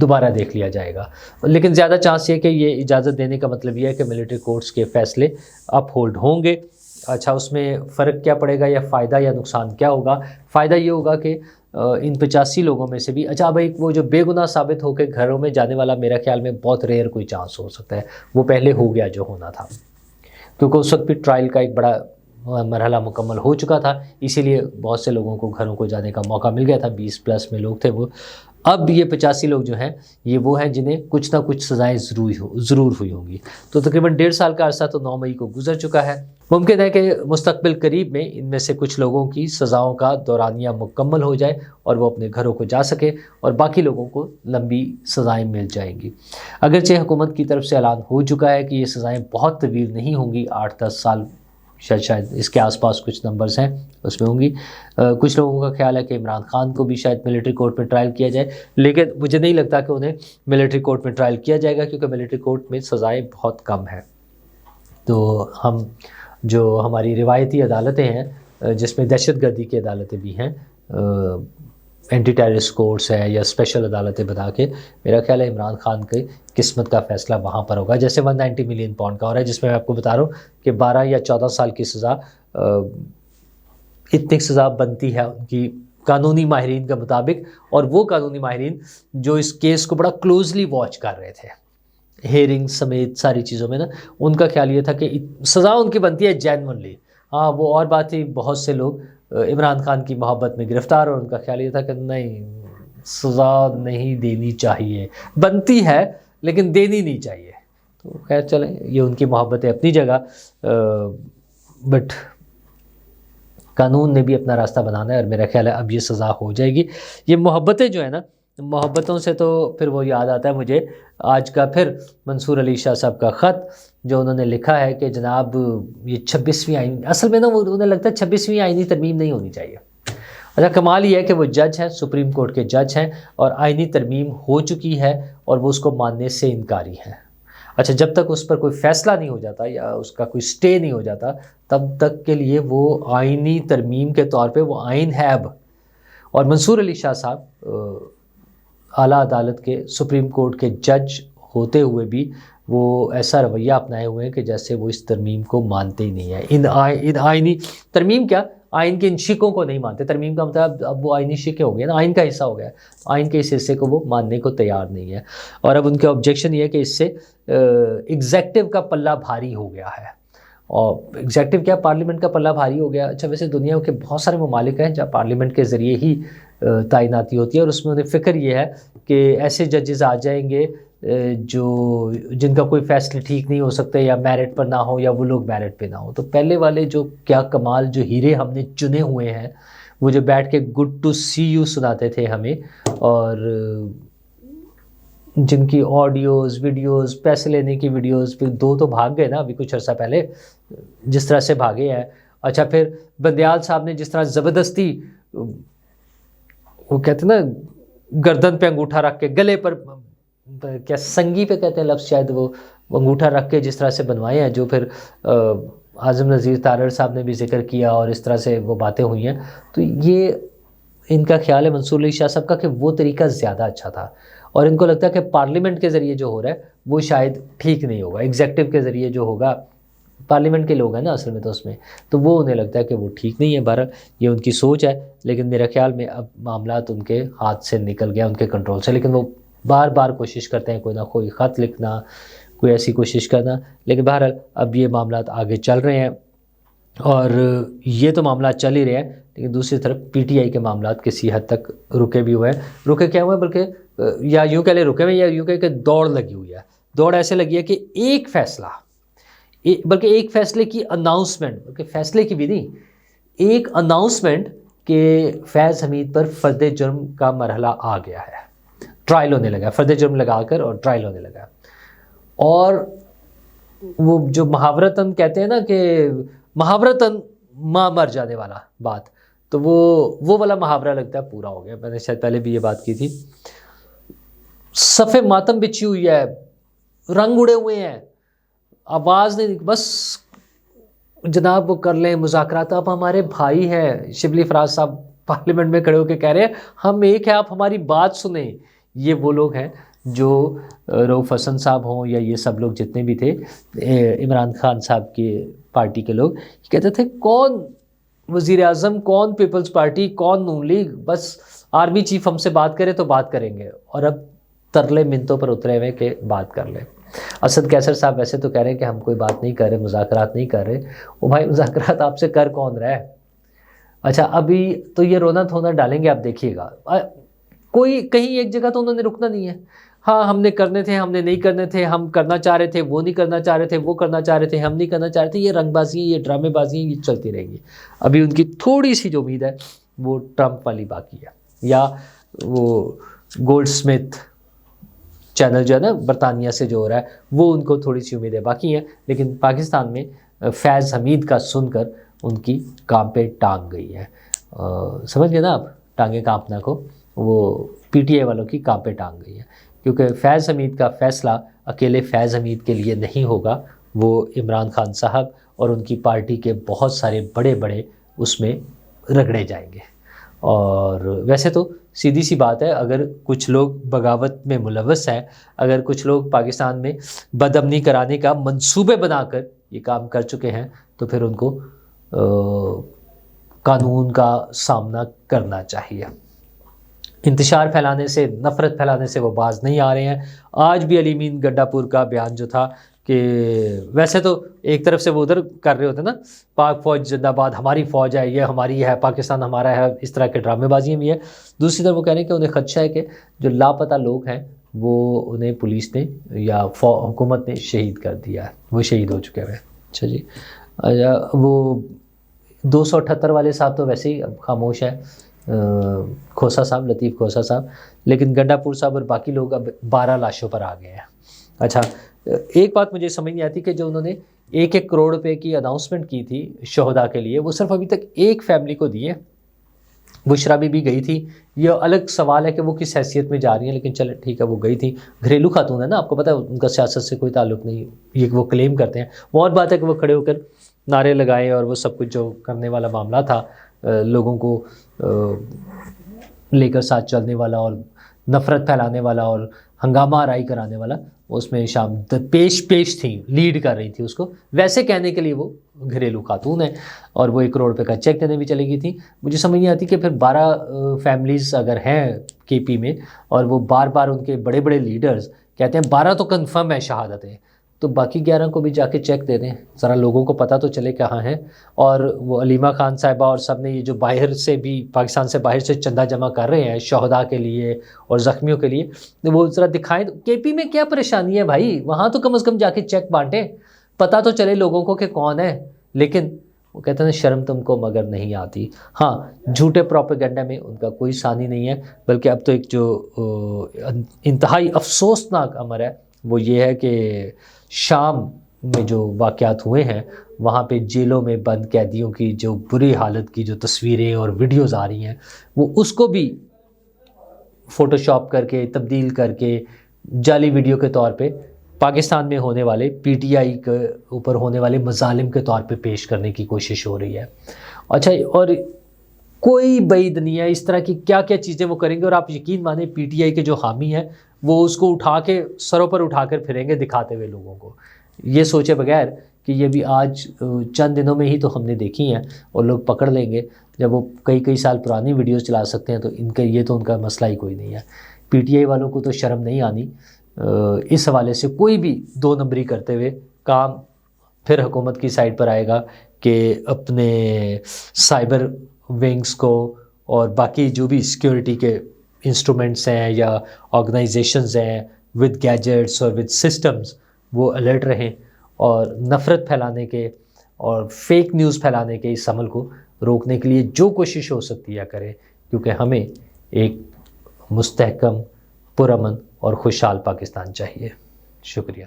دوبارہ دیکھ لیا جائے گا. لیکن زیادہ چانس یہ کہ یہ اجازت دینے کا مطلب یہ ہے کہ ملٹری کورٹس کے فیصلے اپ ہولڈ ہوں گے. اچھا اس میں فرق کیا پڑے گا یا فائدہ یا نقصان کیا ہوگا؟ فائدہ یہ ہوگا کہ ان 85 لوگوں میں سے بھی اچھا بھائی وہ جو بے گناہ ثابت ہو کے گھروں میں جانے والا میرا خیال میں بہت ریئر کوئی چانس ہو سکتا ہے. وہ پہلے ہو گیا جو ہونا تھا، کیونکہ اس وقت بھی ٹرائل کا ایک بڑا مرحلہ مکمل ہو چکا تھا، اسی لیے بہت سے لوگوں کو گھروں کو جانے کا موقع مل گیا تھا. 20+ میں لوگ تھے وہ. اب یہ 85 لوگ جو ہیں یہ وہ ہیں جنہیں کچھ نہ کچھ سزائیں ضرور ہوئی ہوں گی. تو تقریباً 1.5 سال کا عرصہ تو 9 مئی کو گزر چکا ہے. ممکن ہے کہ مستقبل قریب میں ان میں سے کچھ لوگوں کی سزاؤں کا دورانیہ مکمل ہو جائے اور وہ اپنے گھروں کو جا سکے اور باقی لوگوں کو لمبی سزائیں مل جائیں گی. اگرچہ حکومت کی طرف سے اعلان ہو چکا ہے کہ یہ سزائیں بہت طویل نہیں ہوں گی، 8-10 سال شاید اس کے آس پاس کچھ نمبرز ہیں اس میں ہوں گی. کچھ لوگوں کا خیال ہے کہ عمران خان کو بھی شاید ملٹری کورٹ میں ٹرائل کیا جائے، لیکن مجھے نہیں لگتا کہ انہیں ملٹری کورٹ میں ٹرائل کیا جائے گا، کیونکہ ملٹری کورٹ میں سزائیں بہت کم ہیں. تو ہم جو ہماری روایتی عدالتیں ہیں جس میں دہشت گردی کی عدالتیں بھی ہیں، اینٹی ٹیررسٹ کورٹس ہیں یا اسپیشل عدالتیں بنا کے، میرا خیال ہے عمران خان کی قسمت کا فیصلہ وہاں پر ہوگا. جیسے 190 ملین پاؤنڈ کا ہو رہا ہے، جس میں آپ کو بتا رہا ہوں کہ 12 یا 14 سال کی سزا، اتنی سزا بنتی ہے ان کی قانونی ماہرین کے مطابق. اور وہ قانونی ماہرین جو اس کیس کو بڑا کلوزلی واچ کر رہے تھے ہیئرنگ سمیت ساری چیزوں میں نا، ان کا خیال یہ تھا کہ سزا ان کی بنتی ہے جینونلی. ہاں وہ اور بات ہی، بہت سے لوگ عمران خان کی محبت میں گرفتار، اور ان کا خیال یہ تھا کہ نہیں سزا نہیں دینی چاہیے، بنتی ہے لیکن دینی نہیں چاہیے. تو خیر چلیں، یہ ان کی محبتیں اپنی جگہ، بٹ قانون نے بھی اپنا راستہ بنانا ہے، اور میرا خیال ہے اب یہ سزا ہو جائے گی. یہ محبتیں جو ہیں نا، محبتوں سے تو پھر وہ یاد آتا ہے مجھے آج کا پھر منصور علی شاہ صاحب کا خط جو انہوں نے لکھا ہے کہ جناب یہ 26ویں آئین، اصل میں نا وہ انہیں لگتا ہے 26ویں آئینی ترمیم نہیں ہونی چاہیے. اچھا کمال یہ ہے کہ وہ جج ہیں، سپریم کورٹ کے جج ہیں، اور آئینی ترمیم ہو چکی ہے اور وہ اس کو ماننے سے انکاری ہیں. اچھا جب تک اس پر کوئی فیصلہ نہیں ہو جاتا یا اس کا کوئی سٹے نہیں ہو جاتا، تب تک کے لیے وہ آئینی ترمیم کے طور پہ وہ آئین ہے اب. اور منصور علی شاہ صاحب اعلیٰ عدالت کے سپریم کورٹ کے جج ہوتے ہوئے بھی وہ ایسا رویہ اپنائے ہوئے ہیں کہ جیسے وہ اس ترمیم کو مانتے ہی نہیں ہیں. ان آئینی ترمیم کیا، آئین کے ان شقوں کو نہیں مانتے. ترمیم کا مطلب اب وہ آئینی شقیں ہو گئے نا، آئین کا حصہ ہو گیا، آئین کے اس حصے کو وہ ماننے کو تیار نہیں ہے. اور اب ان کا آبجیکشن یہ ہے کہ اس سے ایگزیکٹو کا پلہ بھاری ہو گیا ہے. اور ایگزیکٹو کیا، پارلیمنٹ کا پلہ بھاری ہو گیا. اچھا ویسے دنیا کے بہت سارے ممالک ہیں جہاں پارلیمنٹ کے ذریعے ہی تعیناتی ہوتی ہے، اور اس میں انہیں فکر یہ ہے کہ ایسے ججز آ جائیں گے جن کا کوئی فیصلہ ٹھیک نہیں ہو سکتا، یا میرٹ پر نہ ہو، یا وہ لوگ میرٹ پہ نہ ہو. تو پہلے والے جو کیا کمال جو ہیرے ہم نے چنے ہوئے ہیں، وہ جو بیٹھ کے گڈ ٹو سی یو سناتے تھے ہمیں، اور جن کی آڈیوز ویڈیوز، پیسے لینے کی ویڈیوز، پھر 2 تو بھاگ گئے نا ابھی کچھ عرصہ پہلے، جس طرح سے بھاگے ہیں. اچھا پھر بندیال صاحب نے جس طرح زبردستی، وہ کہتے ہیں نا گردن پہ انگوٹھا رکھ کے، گلے پر کیا سنگی پہ کہتے ہیں لفظ شاید، وہ انگوٹھا رکھ کے جس طرح سے بنوائے ہیں، جو پھر اعظم نذیر تارڑ صاحب نے بھی ذکر کیا، اور اس طرح سے وہ باتیں ہوئی ہیں. تو یہ ان کا خیال ہے منصور علی شاہ صاحب کا کہ وہ طریقہ زیادہ اچھا تھا، اور ان کو لگتا ہے کہ پارلیمنٹ کے ذریعے جو ہو رہا ہے وہ شاید ٹھیک نہیں ہوگا. ایگزیکٹو کے ذریعے جو ہوگا، پارلیمنٹ کے لوگ ہیں نا اصل میں تو اس میں، تو وہ انہیں لگتا ہے کہ وہ ٹھیک نہیں ہے. بہرحال یہ ان کی سوچ ہے، لیکن میرے خیال میں اب معاملات ان کے ہاتھ سے نکل گیا، ان کے کنٹرول سے. لیکن وہ بار بار کوشش کرتے ہیں کوئی نہ کوئی خط لکھنا، کوئی ایسی کوشش کرنا. لیکن بہرحال اب یہ معاملات آگے چل رہے ہیں، اور یہ تو معاملات چل ہی رہے ہیں، لیکن دوسری طرف پی ٹی آئی کے معاملات کسی حد تک رکے بھی ہوئے ہیں. رکے کیا ہوئے بلکہ، یا یوں کہہ لیں رکے ہوئے، یا یوں کہ دوڑ لگی ہوئی ہے. دوڑ ایسے لگی ہے کہ ایک فیصلہ، بلکہ ایک فیصلے کی اناؤنسمنٹ، بلکہ فیصلے کی بھی نہیں، ایک اناؤنسمنٹ کہ فیض حمید پر فرد جرم کا مرحلہ آ گیا ہے، ٹرائل ہونے لگا، فرد جرم لگا کر اور ٹرائل ہونے لگا. اور وہ جو محاورتاً کہتے ہیں نا کہ محاورتاً ماں مر جانے والا بات، تو وہ والا محاورہ لگتا ہے پورا ہو گیا. میں نے شاید پہلے بھی یہ بات کی تھی. صف ماتم بچھی ہوئی ہے، رنگ اڑے ہوئے ہیں، آواز نہیں، بس جناب وہ کر لیں مذاکرات. آپ ہمارے بھائی ہیں، شبلی فراز صاحب پارلیمنٹ میں کھڑے ہو کے کہہ رہے ہیں ہم ایک ہے، آپ ہماری بات سنیں. یہ وہ لوگ ہیں جو رؤف حسن صاحب ہوں یا یہ سب لوگ جتنے بھی تھے عمران خان صاحب کی پارٹی کے لوگ، کہتے تھے کون وزیر اعظم، کون پیپلز پارٹی، کون نون لیگ، بس آرمی چیف ہم سے بات کرے تو بات کریں گے، اور اب ترلے منتوں پر اترے ہوئے کہ بات کر لیں۔ اسد کیسر صاحب ویسے تو کہہ رہے ہیں کہ ہم کوئی بات نہیں کر رہے، مذاکرات نہیں کر رہے۔ وہ بھائی مذاکرات آپ سے کر کون رہا ہے؟ اچھا ابھی تو یہ رونا دھونا ڈالیں گے، آپ دیکھیے گا کوئی کہیں ایک جگہ تو انہوں نے رکنا نہیں ہے۔ ہاں ہم نے کرنے تھے، ہم نے نہیں کرنے تھے، ہم کرنا چاہ رہے تھے، وہ نہیں کرنا چاہ رہے تھے، وہ کرنا چاہ رہے تھے، ہم نہیں کرنا چاہ رہے تھے، یہ رنگ بازی، یہ ڈرامے بازی، یہ چلتی رہیں گی۔ ابھی ان کی تھوڑی سی جو امید ہے وہ ٹرمپ والی باقی ہے، یا وہ گولڈ سمتھ چینل جو ہے نا برطانیہ سے جو ہو رہا ہے، وہ ان کو تھوڑی سی امیدیں باقی ہیں، لیکن پاکستان میں فیض حمید کا سن کر ان کی کانپیں ٹانگ گئی ہے۔ سمجھ گئے نا آپ، ٹانگیں کانپنا کو، وہ پی ٹی آئی والوں کی کانپیں ٹانگ گئی ہیں، کیونکہ فیض حمید کا فیصلہ اکیلے فیض حمید کے لیے نہیں ہوگا، وہ عمران خان صاحب اور ان کی پارٹی کے بہت سارے بڑے بڑے اس میں رگڑے جائیں گے۔ اور ویسے تو سیدھی سی بات ہے، اگر کچھ لوگ بغاوت میں ملوث ہیں، اگر کچھ لوگ پاکستان میں بدامنی کرانے کا منصوبے بنا کر یہ کام کر چکے ہیں، تو پھر ان کو قانون کا سامنا کرنا چاہیے۔ انتشار پھیلانے سے، نفرت پھیلانے سے وہ باز نہیں آ رہے ہیں۔ آج بھی علی امین گڈا پور کا بیان جو تھا کہ ویسے تو ایک طرف سے وہ ادھر کر رہے ہوتے ہیں نا، پاک فوج زندہ باد، ہماری فوج ہے، یہ ہماری ہے، پاکستان ہمارا ہے، اس طرح کے ڈرامے بازیاں بھی ہیں۔ دوسری طرف وہ کہہ رہے ہیں کہ انہیں خدشہ ہے کہ جو لاپتہ لوگ ہیں وہ انہیں پولیس نے یا حکومت نے شہید کر دیا ہے، وہ شہید ہو چکے ہیں۔ اچھا جی، وہ 278 والے صاحب تو ویسے ہی اب خاموش ہے، کھوسا صاحب، لطیف کھوسا صاحب، لیکن گڈا پور صاحب اور باقی لوگ اب 12 لاشوں پر آ گئے ہیں۔ اچھا ایک بات مجھے سمجھ نہیں آتی کہ جو انہوں نے 1 کروڑ روپے کی اناؤنسمنٹ کی تھی شہداء کے لیے، وہ صرف ابھی تک ایک فیملی کو دی ہے۔ بشرا بی گئی تھی، یہ الگ سوال ہے کہ وہ کس حیثیت میں جا رہی ہیں، لیکن چلے ٹھیک ہے، وہ گئی تھی، گھریلو خاتون ہے نا، آپ کو پتہ ہے ان کا سیاست سے کوئی تعلق نہیں، یہ وہ کلیم کرتے ہیں۔ وہ اور بات ہے کہ وہ کھڑے ہو کر نعرے لگائے اور وہ سب کچھ جو کرنے والا معاملہ تھا، لوگوں کو لے کر ساتھ چلنے والا اور نفرت پھیلانے والا اور ہنگامہ آرائی کرانے والا، اس میں شام پیش تھیں، لیڈ کر رہی تھی اس کو، ویسے کہنے کے لیے وہ گھریلو خاتون ہے، اور وہ 1 کروڑ روپے کا چیک دینے بھی چلی گئی تھی۔ مجھے سمجھ نہیں آتی کہ پھر 12 فیملیز اگر ہیں کے پی میں، اور وہ بار بار ان کے بڑے بڑے لیڈرز کہتے ہیں 12 تو کنفرم ہے شہادتیں، تو باقی 11 کو بھی جا کے چیک دے دیں، ذرا لوگوں کو پتہ تو چلے کہاں ہیں۔ اور وہ علیمہ خان صاحبہ اور سب نے یہ جو باہر سے بھی، پاکستان سے باہر سے چندہ جمع کر رہے ہیں شہداء کے لیے اور زخمیوں کے لیے، وہ ذرا دکھائیں۔ کے پی میں کیا پریشانی ہے بھائی، وہاں تو کم از کم جا کے چیک بانٹیں، پتہ تو چلے لوگوں کو کہ کون ہے۔ لیکن وہ کہتے ہیں شرم تم کو مگر نہیں آتی۔ ہاں جھوٹے پروپیگنڈا میں ان کا کوئی ثانی نہیں ہے، بلکہ اب تو ایک جو انتہائی افسوسناک امر ہے وہ یہ ہے کہ شام میں جو واقعات ہوئے ہیں، وہاں پہ جیلوں میں بند قیدیوں کی جو بری حالت کی جو تصویریں اور ویڈیوز آ رہی ہیں، وہ اس کو بھی فوٹو شاپ کر کے، تبدیل کر کے، جعلی ویڈیو کے طور پہ پاکستان میں ہونے والے پی ٹی آئی کے اوپر ہونے والے مظالم کے طور پہ پیش کرنے کی کوشش ہو رہی ہے۔ اچھا، اور کوئی بعید نہیں ہے، اس طرح کی کیا کیا چیزیں وہ کریں گے، اور آپ یقین مانیں پی ٹی آئی کے جو حامی ہیں وہ اس کو اٹھا کے سروں پر اٹھا کر پھریں گے دکھاتے ہوئے لوگوں کو، یہ سوچے بغیر کہ یہ بھی آج چند دنوں میں ہی تو ہم نے دیکھی ہیں، اور لوگ پکڑ لیں گے جب وہ کئی سال پرانی ویڈیوز چلا سکتے ہیں، تو ان کا یہ تو ان کا مسئلہ ہی کوئی نہیں ہے۔ پی ٹی آئی والوں کو تو شرم نہیں آنی اس حوالے سے، کوئی بھی 2 نمبری کرتے ہوئے کام پھر حکومت کی سائڈ پر آئے گا کہ اپنے سائبر ونگز کو اور باقی جو بھی سیکیورٹی کے انسٹرومنٹس ہیں یا آرگنائزیشنز ہیں ود گیجٹس اور ود سسٹمز، وہ الرٹ رہیں اور نفرت پھیلانے کے اور فیک نیوز پھیلانے کے اس عمل کو روکنے کے لیے جو کوشش ہو سکتی ہے کریں، کیونکہ ہمیں ایک مستحکم، پرامن اور خوشحال پاکستان چاہیے۔ شکریہ۔